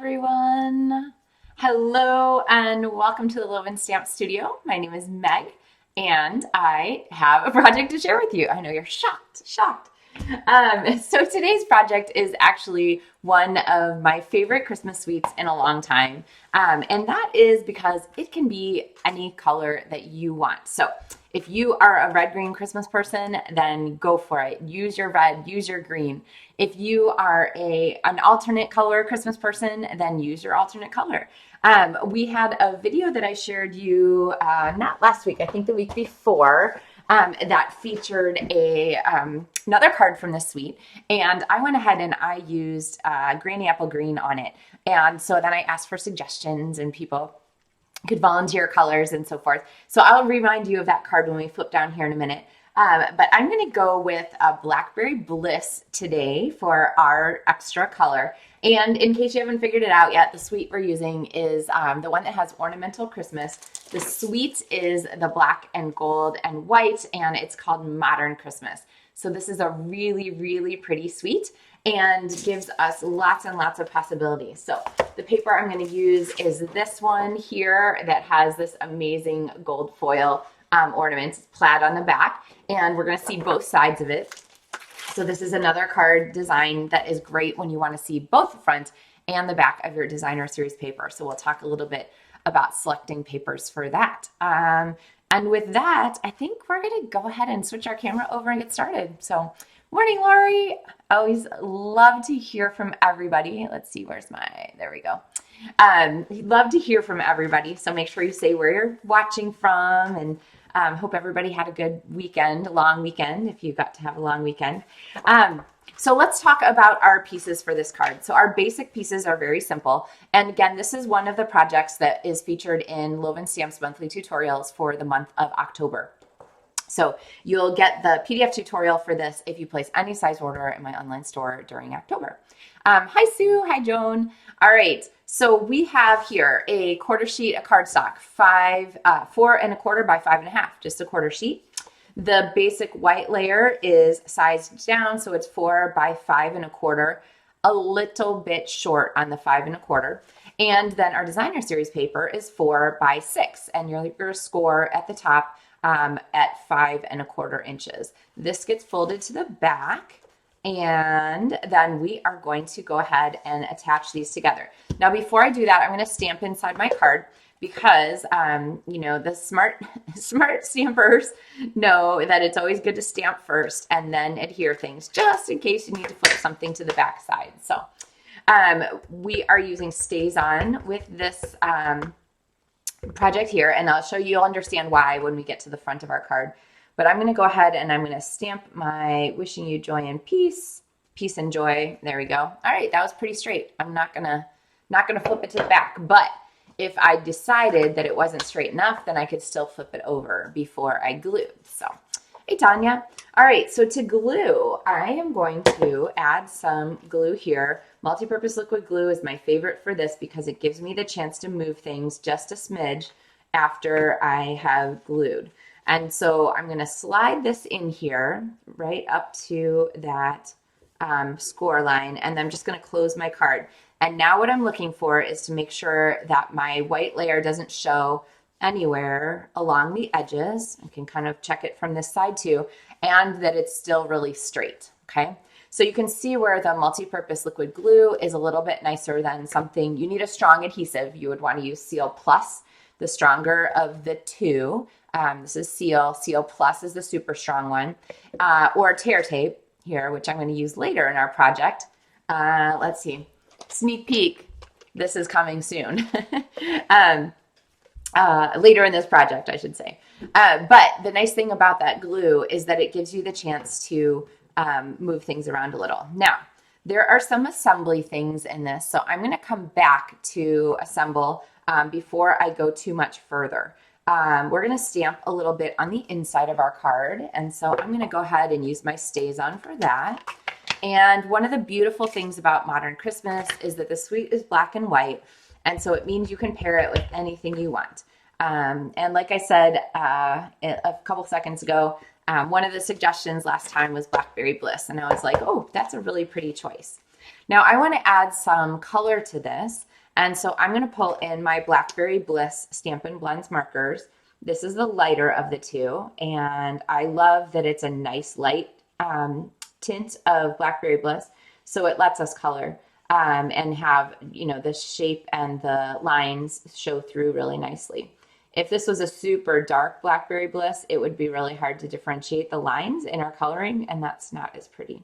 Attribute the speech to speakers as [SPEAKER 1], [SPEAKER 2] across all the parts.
[SPEAKER 1] everyone. Hello and welcome to the Loven Stamp Studio. My name is Meg and I have a project to share with you. I know you're shocked. So today's project is actually one of my favorite Christmas sweets in a long time. And that is because it can be any color that you want. So if you are a red-green Christmas person, then go for it. Use your red, use your green. If you are an alternate color Christmas person, then use your alternate color. We had a video that I shared you, not last week, I think the week before, that featured another card from this suite. And I went ahead and I used Granny Apple Green on it. And so then I asked for suggestions and people could volunteer colors and so forth. So I'll remind you of that card when we flip down here in a minute. But I'm going to go with a Blackberry Bliss today for our extra color. And in case you haven't figured it out yet, the suite we're using is the one that has Ornamental Christmas. The suite is the black and gold and white, and it's called Modern Christmas. So this is a really, really pretty suite and gives us lots and lots of possibilities. So the paper I'm going to use is this one here that has this amazing gold foil ornament. It's plaid on the back, and we're going to see both sides of it. So this is another card design that is great when you want to see both the front and the back of your designer series paper. So we'll talk a little bit about selecting papers for that. And with that, I think we're going to go ahead and switch our camera over and get started. So morning, Lori. Always love to hear from everybody. Let's see, there we go. Love to hear from everybody. So make sure you say where you're watching from, and hope everybody had a good weekend, long weekend, if you got to have a long weekend. So let's talk about our pieces for this card. So our basic pieces are very simple. And again, this is one of the projects that is featured in Loven Stamps monthly tutorials for the month of October. So you'll get the PDF tutorial for this if you place any size order in my online store during October. Hi, Sue. Hi, Joan. All right. So we have here a quarter sheet, a cardstock, 4 1/4 by 5 1/2, just a quarter sheet. The basic white layer is sized down, so it's 4 by 5 1/4, a little bit short on the 5 1/4. And then our designer series paper is 4 by 6, and your score at the top at 5 1/4 inches. This gets folded to the back, and then we are going to go ahead and attach these together. Now, before I do that, I'm going to stamp inside my card because, you know, the smart stampers know that it's always good to stamp first and then adhere things just in case you need to flip something to the back side. So we are using Stays On with this project here, and I'll show you, you'll understand why when we get to the front of our card. But I'm going to go ahead and I'm going to stamp my wishing you joy and peace and joy. There we go. All right, that was pretty straight. I'm not gonna flip it to the back, but if I decided that it wasn't straight enough, then I could still flip it over before I glued. So, hey, Tanya. All right, so to glue, I am going to add some glue here. Multi-purpose liquid glue is my favorite for this because it gives me the chance to move things just a smidge after I have glued. And so I'm going to slide this in here right up to that score line, and I'm just going to close my card. And now what I'm looking for is to make sure that my white layer doesn't show anywhere along the edges. I can kind of check it from this side too, and that it's still really straight, okay? So you can see where the multi-purpose liquid glue is a little bit nicer than something. You need a strong adhesive. You would want to use Seal Plus, the stronger of the two. This is Seal. Seal Plus is the super strong one. Or Tear Tape here, which I'm going to use later in our project. Let's see. Sneak peek. This is coming soon. Later in this project, I should say. But the nice thing about that glue is that it gives you the chance to move things around a little. Now, there are some assembly things in this, so I'm going to come back to assemble before I go too much further. We're going to stamp a little bit on the inside of our card, and so I'm going to go ahead and use my Stays On for that. And one of the beautiful things about Modern Christmas is that the suite is black and white, and so it means you can pair it with anything you want. And like I said a couple seconds ago, one of the suggestions last time was Blackberry Bliss, and I was like, oh, that's a really pretty choice. Now I want to add some color to this. And so I'm going to pull in my Blackberry Bliss Stampin' Blends markers. This is the lighter of the two, and I love that it's a nice light tint of Blackberry Bliss, so it lets us color and have, you know, the shape and the lines show through really nicely. If this was a super dark Blackberry Bliss, it would be really hard to differentiate the lines in our coloring, and that's not as pretty.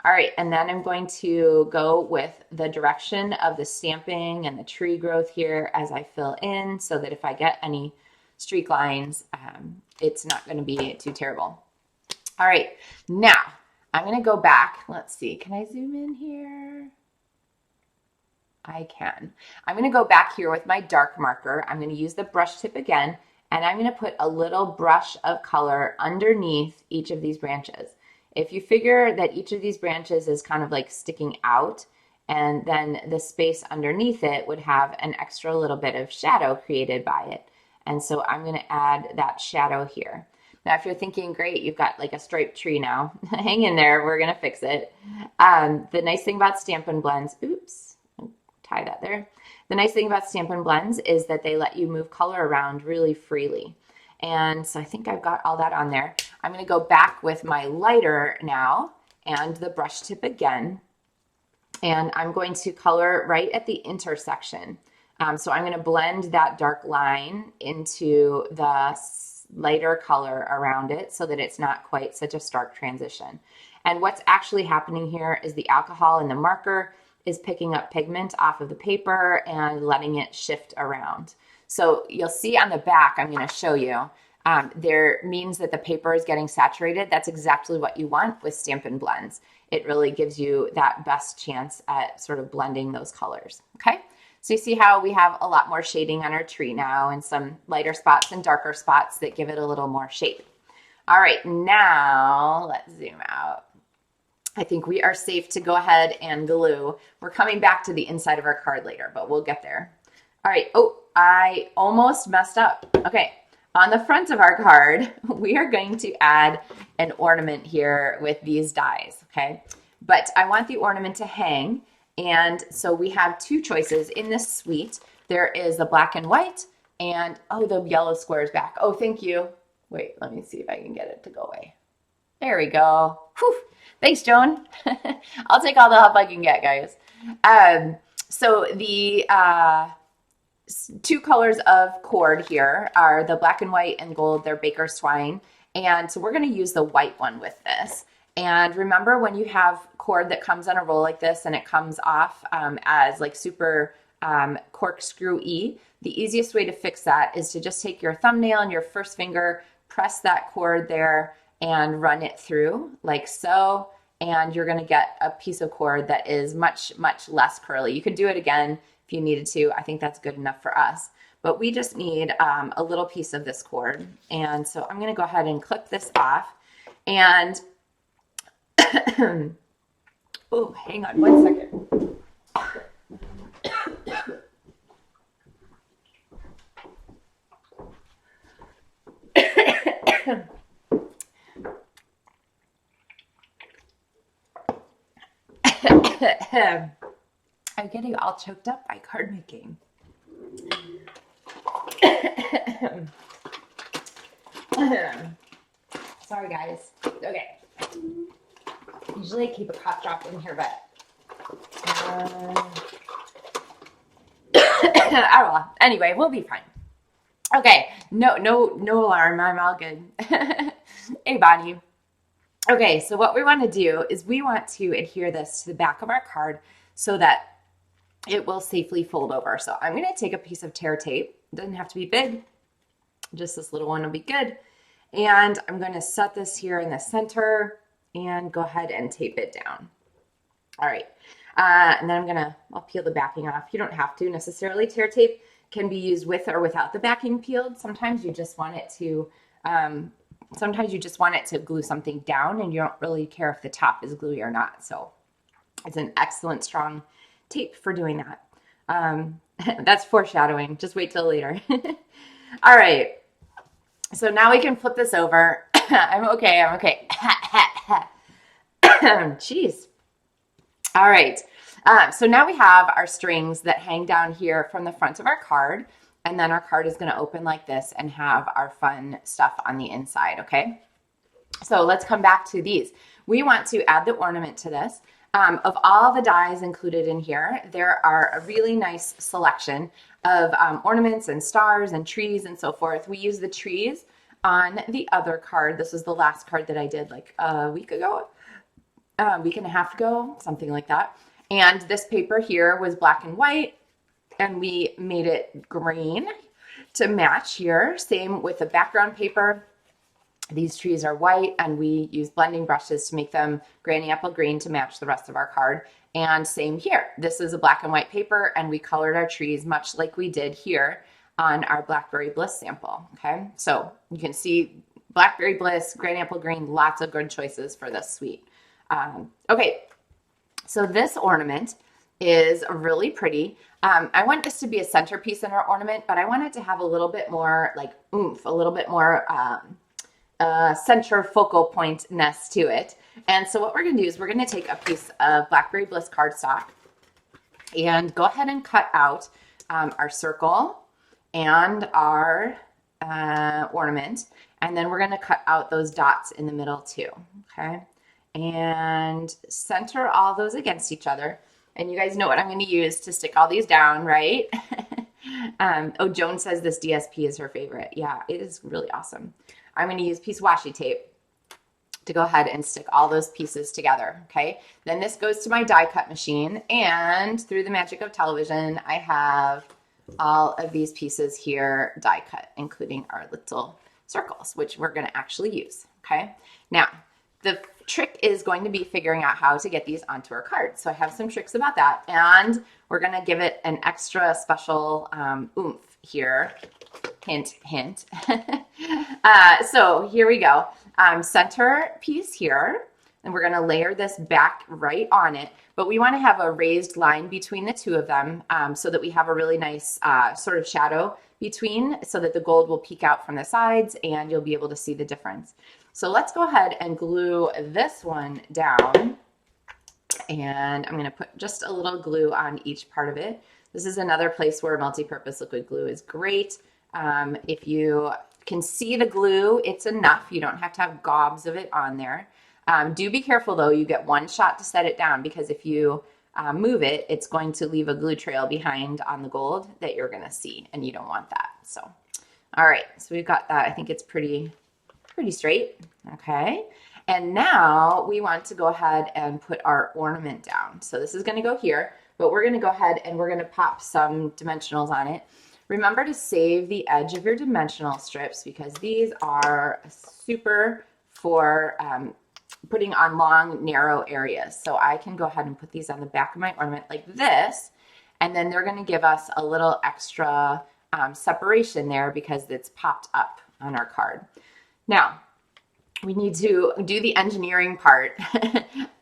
[SPEAKER 1] All right, and then I'm going to go with the direction of the stamping and the tree growth here as I fill in, so that if I get any streak lines, it's not going to be too terrible. All right, now I'm going to go back. Let's see, can I zoom in here? I can. I'm going to go back here with my dark marker. I'm going to use the brush tip again, and I'm going to put a little brush of color underneath each of these branches. If you figure that each of these branches is kind of like sticking out, and then the space underneath it would have an extra little bit of shadow created by it. And so I'm going to add that shadow here. Now, if you're thinking, great, you've got like a striped tree now, hang in there, we're going to fix it. The nice thing about Stampin' Blends, oops, tie that there. The nice thing about Stampin' Blends is that they let you move color around really freely. And so I think I've got all that on there. I'm going to go back with my lighter now and the brush tip again. And I'm going to color right at the intersection. So I'm going to blend that dark line into the lighter color around it so that it's not quite such a stark transition. And what's actually happening here is the alcohol in the marker is picking up pigment off of the paper and letting it shift around. So you'll see on the back, I'm going to show you, there means that the paper is getting saturated. That's exactly what you want with Stampin' Blends. It really gives you that best chance at sort of blending those colors. Okay, so you see how we have a lot more shading on our tree now and some lighter spots and darker spots that give it a little more shape. All right, now let's zoom out. I think we are safe to go ahead and glue. We're coming back to the inside of our card later, but we'll get there. All right, oh, I almost messed up. Okay, on the front of our card, we are going to add an ornament here with these dies, okay? But I want the ornament to hang, and so we have two choices in this suite. There is the black and white, and oh, the yellow square is back. Oh, thank you. Wait, let me see if I can get it to go away. There we go. Whew. Thanks, Joan. I'll take all the help I can get, guys. So the two colors of cord here are the black and white and gold. They're baker's twine. And so we're going to use the white one with this. And remember, when you have cord that comes on a roll like this and it comes off as like super corkscrew-y, the easiest way to fix that is to just take your thumbnail and your first finger, press that cord there, and run it through like so, and you're going to get a piece of cord that is much, much less curly. You could do it again if you needed to. I think that's good enough for us. But we just need a little piece of this cord. And so I'm going to go ahead and clip this off. And, oh, hang on one second. I'm getting all choked up by card making. Sorry, guys. Okay. Usually I keep a cough drop in here, but I don't know. Anyway, we'll be fine. Okay. No alarm. I'm all good. Hey, Bonnie. Okay, so what we want to do is we want to adhere this to the back of our card so that it will safely fold over. So I'm going to take a piece of tear tape. It doesn't have to be big. Just this little one will be good. And I'm going to set this here in the center and go ahead and tape it down. All right. And then I'll peel the backing off. You don't have to necessarily. Tear tape can be used with or without the backing peeled. Sometimes you just want it to glue something down and you don't really care if the top is gluey or not. So it's an excellent strong tape for doing that. That's foreshadowing. Just wait till later. All right. So now we can flip this over. I'm okay. Jeez. All right. So now we have our strings that hang down here from the front of our card. And then our card is going to open like this and have our fun stuff on the inside, okay? So let's come back to these. We want to add the ornament to this. Of all the dies included in here, there are a really nice selection of ornaments and stars and trees and so forth. We use the trees on the other card. This was the last card that I did like a week ago, a week and a half ago, something like that. And this paper here was black and white, and we made it green to match here. Same with the background paper. These trees are white, and we use blending brushes to make them granny apple green to match the rest of our card. And same here. This is a black and white paper, and we colored our trees much like we did here on our Blackberry Bliss sample, okay? So you can see Blackberry Bliss, granny apple green, lots of good choices for this suite. Okay, so this ornament is really pretty. I want this to be a centerpiece in our ornament, but I want it to have a little bit more like oomph, a little bit more center focal point-ness to it. And so what we're going to do is we're going to take a piece of Blackberry Bliss cardstock and go ahead and cut out our circle and our ornament. And then we're going to cut out those dots in the middle too, okay? And center all those against each other. And you guys know what I'm going to use to stick all these down, right? Oh, Joan says this DSP is her favorite. Yeah, it is really awesome. I'm going to use piece of washi tape to go ahead and stick all those pieces together, okay? Then this goes to my die cut machine, and through the magic of television, I have all of these pieces here die cut, including our little circles, which we're going to actually use, okay? Now, the trick is going to be figuring out how to get these onto our card. So I have some tricks about that, and we're going to give it an extra special oomph here. Hint, hint. So here we go. Center piece here, and we're going to layer this back right on it. But we want to have a raised line between the two of them so that we have a really nice sort of shadow between, so that the gold will peek out from the sides and you'll be able to see the difference. So let's go ahead and glue this one down. And I'm going to put just a little glue on each part of it. This is another place where multi-purpose liquid glue is great. If you can see the glue, it's enough. You don't have to have gobs of it on there. Do be careful though, you get one shot to set it down, because if you move it, it's going to leave a glue trail behind on the gold that you're going to see, and you don't want that. So, all right, so we've got that. I think it's pretty straight. Okay. And now we want to go ahead and put our ornament down. So this is going to go here, but we're going to go ahead and we're going to pop some dimensionals on it. Remember to save the edge of your dimensional strips, because these are super for putting on long, narrow areas. So I can go ahead and put these on the back of my ornament like this, and then they're going to give us a little extra separation there because it's popped up on our card. Now, we need to do the engineering part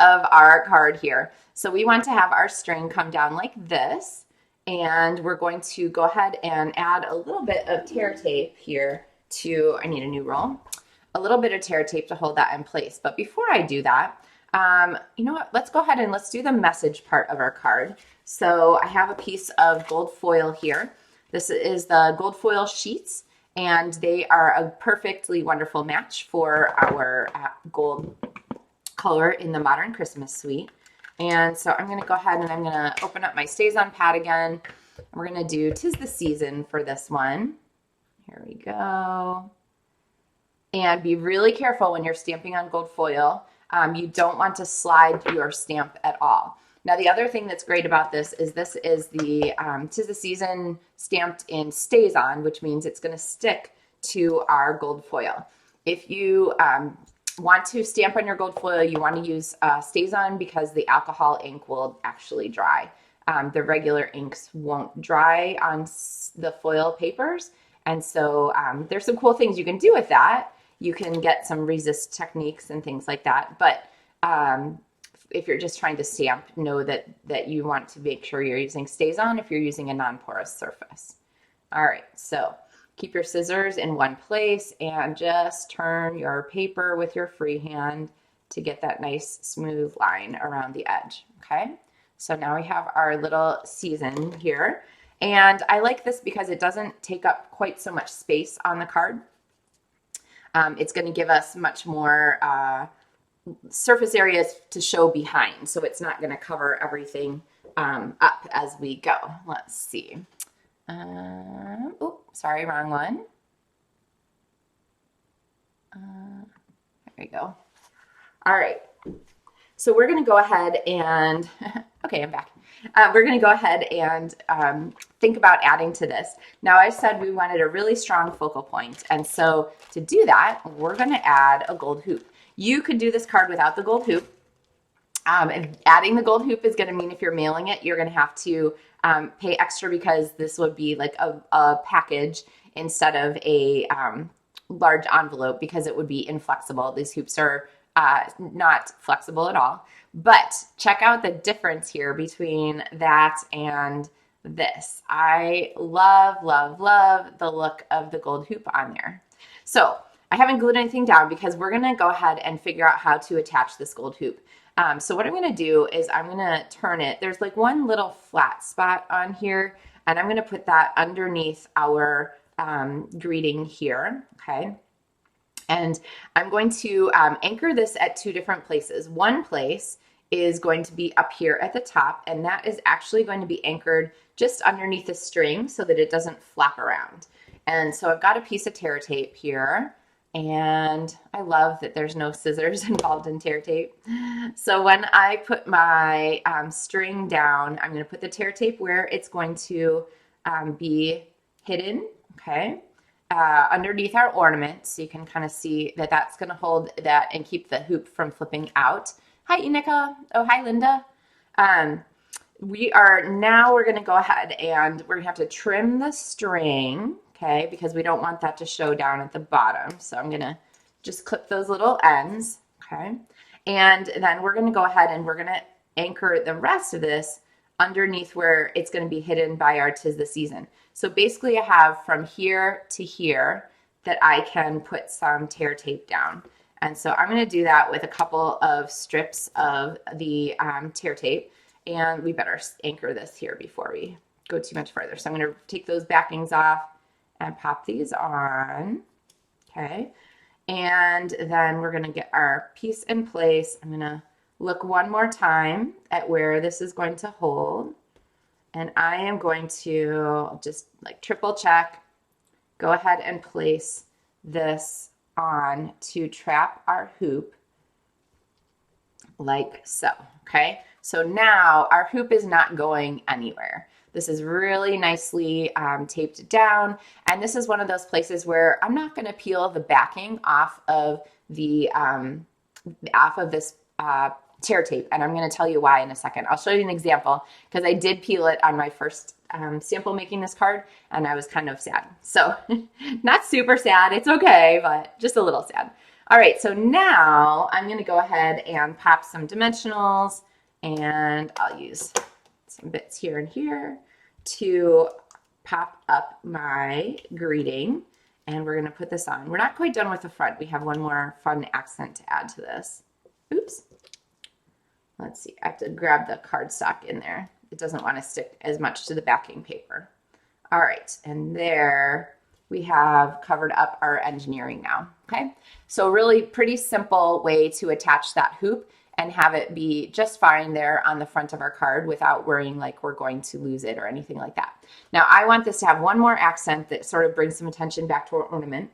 [SPEAKER 1] of our card here. So we want to have our string come down like this, and we're going to go ahead and add a little bit of tear tape here to, I need a new roll, a little bit of tear tape to hold that in place. But before I do that, you know what, let's go ahead and let's do the message part of our card. So I have a piece of gold foil here. This is the gold foil sheets, and they are a perfectly wonderful match for our gold color in the Modern Christmas Suite. And so I'm going to go ahead and I'm going to open up my Stays On pad again. We're going to do 'Tis the Season for this one. Here we go. And be really careful when you're stamping on gold foil. You don't want to slide your stamp at all. Now, the other thing that's great about this is the 'Tis the Season stamped in Stays On, which means it's going to stick to our gold foil. If you want to stamp on your gold foil, you want to use Stays On, because the alcohol ink will actually dry. The regular inks won't dry on the foil papers. And so there's some cool things you can do with that. You can get some resist techniques and things like that. But if you're just trying to stamp, know that you want to make sure you're using Stays On if you're using a non-porous surface. All right, so keep your scissors in one place and just turn your paper with your free hand to get that nice smooth line around the edge, okay? So now we have our little season here. And I like this because it doesn't take up quite so much space on the card. It's going to give us much more surface areas to show behind. So it's not going to cover everything up as we go. Let's see. Oh, sorry, wrong one. There we go. All right. So we're going to go ahead and, okay, I'm back. We're going to go ahead and think about adding to this. Now, I said we wanted a really strong focal point. And so to do that, we're going to add a gold hoop. You could do this card without the gold hoop. And adding the gold hoop is going to mean if you're mailing it, you're going to have to pay extra because this would be like a package instead of a large envelope because it would be inflexible. These hoops are not flexible at all. But check out the difference here between that and this. I love, love, love the look of the gold hoop on there. So I haven't glued anything down because we're going to go ahead and figure out how to attach this gold hoop. So what I'm going to do is I'm going to turn it. There's like one little flat spot on here, and I'm going to put that underneath our greeting here, okay? And I'm going to anchor this at two different places. One place is going to be up here at the top, and that is actually going to be anchored just underneath the string so that it doesn't flap around. And so I've got a piece of tear tape here, and I love that there's no scissors involved in tear tape. So when I put my string down, I'm going to put the tear tape where it's going to be hidden, okay? Underneath our ornament, so you can kind of see that that's going to hold that and keep the hoop from flipping out. Hi, Enika. Oh, hi, Linda. We're going to go ahead and we're going to have to trim the string, okay, because we don't want that to show down at the bottom. So I'm going to just clip those little ends, okay, and then we're going to go ahead and we're going to anchor the rest of this underneath where it's going to be hidden by our 'Tis the Season. So basically I have from here to here that I can put some tear tape down. And so I'm going to do that with a couple of strips of the tear tape. And we better anchor this here before we go too much further. So I'm going to take those backings off and pop these on. Okay. And then we're going to get our piece in place. I'm going to look one more time at where this is going to hold. And I am going to just like triple check, go ahead and place this on to trap our hoop like so, okay? So now our hoop is not going anywhere. This is really nicely taped down, and this is one of those places where I'm not going to peel the backing off of the this tear tape, and I'm going to tell you why in a second. I'll show you an example because I did peel it on my first sample making this card, and I was kind of sad. So not super sad, it's okay, but just a little sad. All right, so now I'm going to go ahead and pop some dimensionals, and I'll use some bits here and here to pop up my greeting, and we're going to put this on. We're not quite done with the front. We have one more fun accent to add to this. Oops. Let's see, I have to grab the cardstock in there. It doesn't want to stick as much to the backing paper. All right, and there we have covered up our engineering now, okay? So really pretty simple way to attach that hoop and have it be just fine there on the front of our card without worrying like we're going to lose it or anything like that. Now I want this to have one more accent that sort of brings some attention back to our ornament.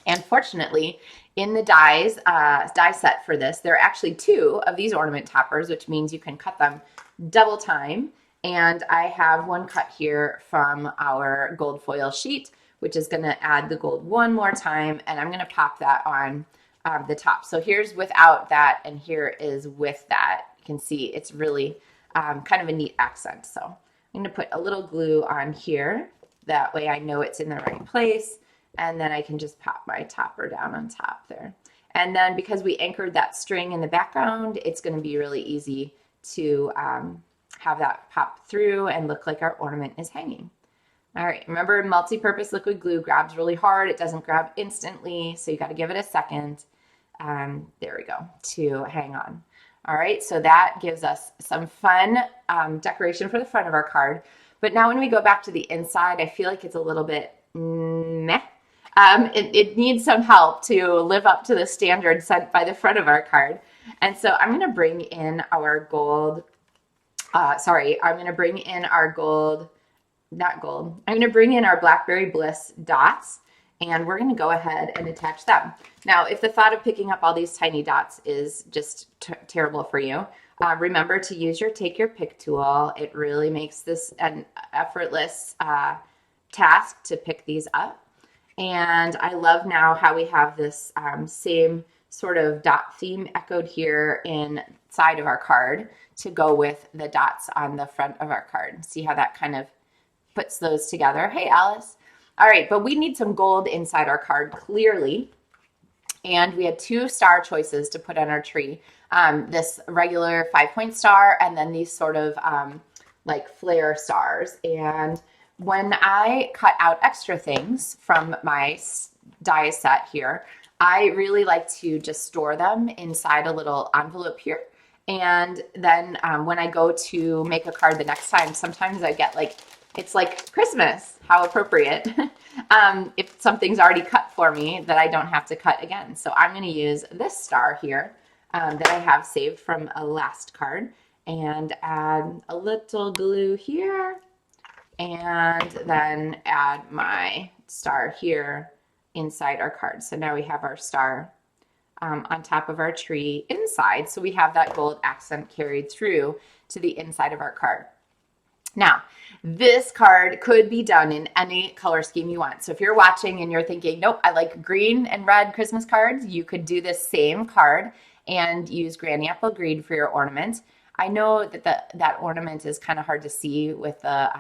[SPEAKER 1] And fortunately, in the die set for this, there are actually two of these ornament toppers, which means you can cut them double time. And I have one cut here from our gold foil sheet, which is going to add the gold one more time. And I'm going to pop that on the top. So here's without that, and here is with that. You can see it's really kind of a neat accent. So I'm going to put a little glue on here. That way I know it's in the right place. And then I can just pop my topper down on top there. And then because we anchored that string in the background, it's going to be really easy to have that pop through and look like our ornament is hanging. All right, remember multi-purpose liquid glue grabs really hard. It doesn't grab instantly, so you got to give it a second. There we go, to hang on. All right, so that gives us some fun decoration for the front of our card. But now when we go back to the inside, I feel like it's a little bit meh. It needs some help to live up to the standard set by the front of our card. And so I'm going to bring in our gold. I'm going to bring in our gold, not gold. I'm going to bring in our Blackberry Bliss dots, and we're going to go ahead and attach them. Now, if the thought of picking up all these tiny dots is just terrible for you, remember to use take your pick tool. It really makes this an effortless task to pick these up. And I love now how we have this same sort of dot theme echoed here inside of our card to go with the dots on the front of our card. See how that kind of puts those together. Hey, Alice. All right, but we need some gold inside our card clearly. And we had 2 star choices to put on our tree. This regular 5-point star and then these sort of like flare stars. And when I cut out extra things from my die set here, I really like to just store them inside a little envelope here. And then when I go to make a card the next time, sometimes I get like, it's like Christmas, how appropriate. If something's already cut for me that I don't have to cut again. So I'm going to use this star here that I have saved from a last card and add a little glue here and then add my star here inside our card. So now we have our star on top of our tree inside. So we have that gold accent carried through to the inside of our card. Now, this card could be done in any color scheme you want. So if you're watching and you're thinking, nope, I like green and red Christmas cards, you could do this same card and use Granny Apple Green for your ornament. I know that that ornament is kind of hard to see with the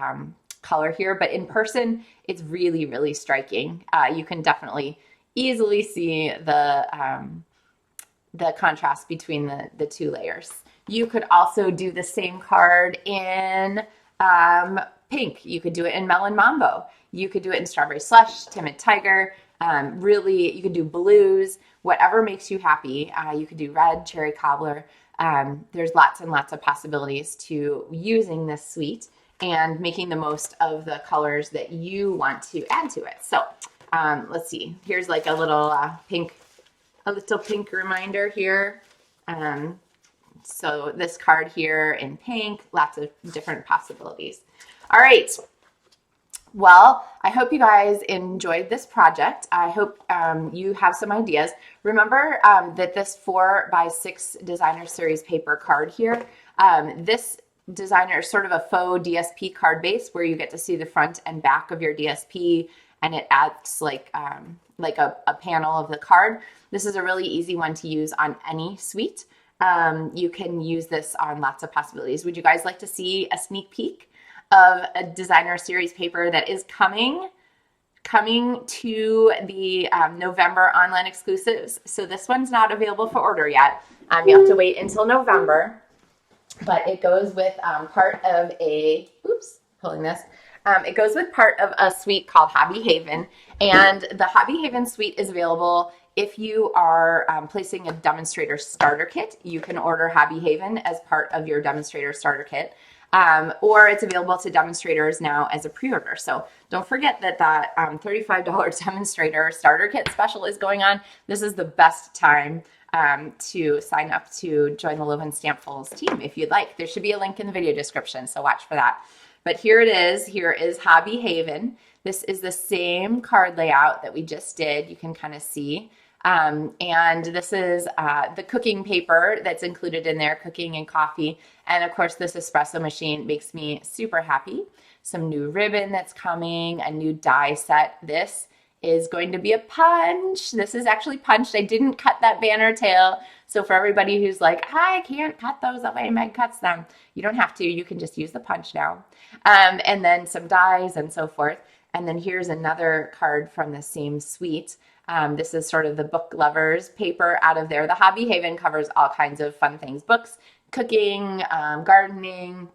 [SPEAKER 1] color here, but in person, it's really, really striking. You can definitely easily see the contrast between the 2 layers. You could also do the same card in pink. You could do it in Melon Mambo. You could do it in Strawberry Slush, Timid Tiger. Really, you could do blues, whatever makes you happy. You could do red, cherry cobbler. There's lots and lots of possibilities to using this suite and making the most of the colors that you want to add to it. So let's see. Here's like a little pink reminder here. So this card here in pink, lots of different possibilities. All right. Well, I hope you guys enjoyed this project. I hope you have some ideas. Remember that this 4x6 designer series paper card here, this designer is sort of a faux DSP card base where you get to see the front and back of your DSP and it acts like a panel of the card. This is a really easy one to use on any suite. You can use this on lots of possibilities. Would you guys like to see a sneak peek of a designer series paper that is coming to the November online exclusives? So this one's not available for order yet. You have to wait until November, but it goes with part of a, it goes with part of a suite called Hobby Haven, and the Hobby Haven suite is available if you are placing a demonstrator starter kit. You can order Hobby Haven as part of your demonstrator starter kit, or it's available to demonstrators now as a pre-order. So don't forget that $35 demonstrator starter kit special is going on. This is the best time to sign up to join the Loven Stampfuls team if you'd like. There should be a link in the video description, so watch for that. But here it is. Here is Hobby Haven. This is the same card layout that we just did. You can kind of see. And this is the cooking paper that's included in there, cooking and coffee. And of course, this espresso machine makes me super happy. Some new ribbon that's coming, a new die set. This is going to be a punch. This is actually punched. I didn't cut that banner tail. So for everybody who's like, I can't cut those the way Meg cuts them, you don't have to. You can just use the punch now. And then some dies and so forth. And then here's another card from the same suite. This is sort of the book lovers paper out of there. The Hobby Haven covers all kinds of fun things, books, cooking, gardening.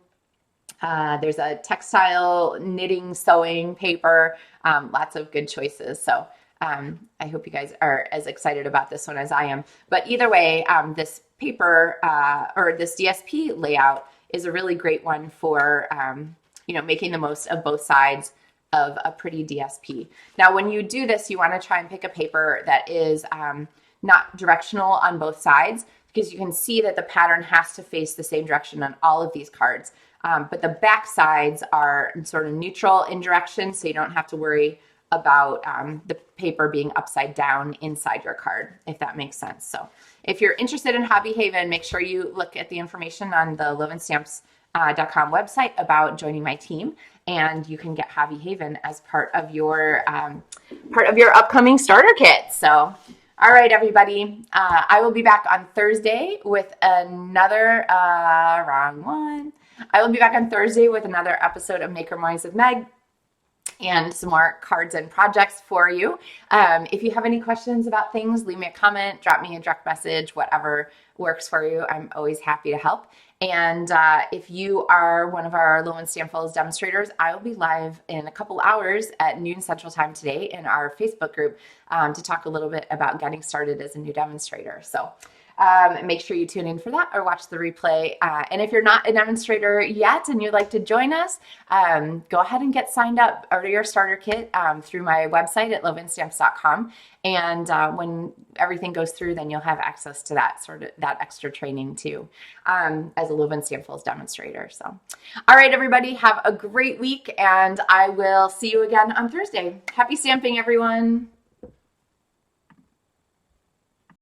[SPEAKER 1] There's a textile knitting sewing paper, lots of good choices. So I hope you guys are as excited about this one as I am. But either way, this paper or this DSP layout is a really great one for making the most of both sides of a pretty DSP. Now, when you do this, you want to try and pick a paper that is not directional on both sides, because you can see that the pattern has to face the same direction on all of these cards. But the back sides are sort of neutral in direction, so you don't have to worry about the paper being upside down inside your card, if that makes sense. So if you're interested in Hobby Haven, make sure you look at the information on the lovenstamps.com website about joining my team, and you can get Hobby Haven as part of your upcoming starter kit. So all right, everybody. I will be back on Thursday with another wrong one. I will be back on Thursday with another episode of Maker Mornings with Meg, and some more cards and projects for you. If you have any questions about things, leave me a comment, drop me a direct message, whatever works for you. I'm always happy to help. And if you are one of our Loven Stamp demonstrators, I will be live in a couple hours at noon Central Time today in our Facebook group to talk a little bit about getting started as a new demonstrator. So make sure you tune in for that or watch the replay. And if you're not a demonstrator yet and you'd like to join us, go ahead and get signed up, order your starter kit through my website at lovenstamps.com. And when everything goes through, then you'll have access to that extra training too, as a Loven Stamps demonstrator. So, all right, everybody, have a great week, and I will see you again on Thursday. Happy stamping, everyone.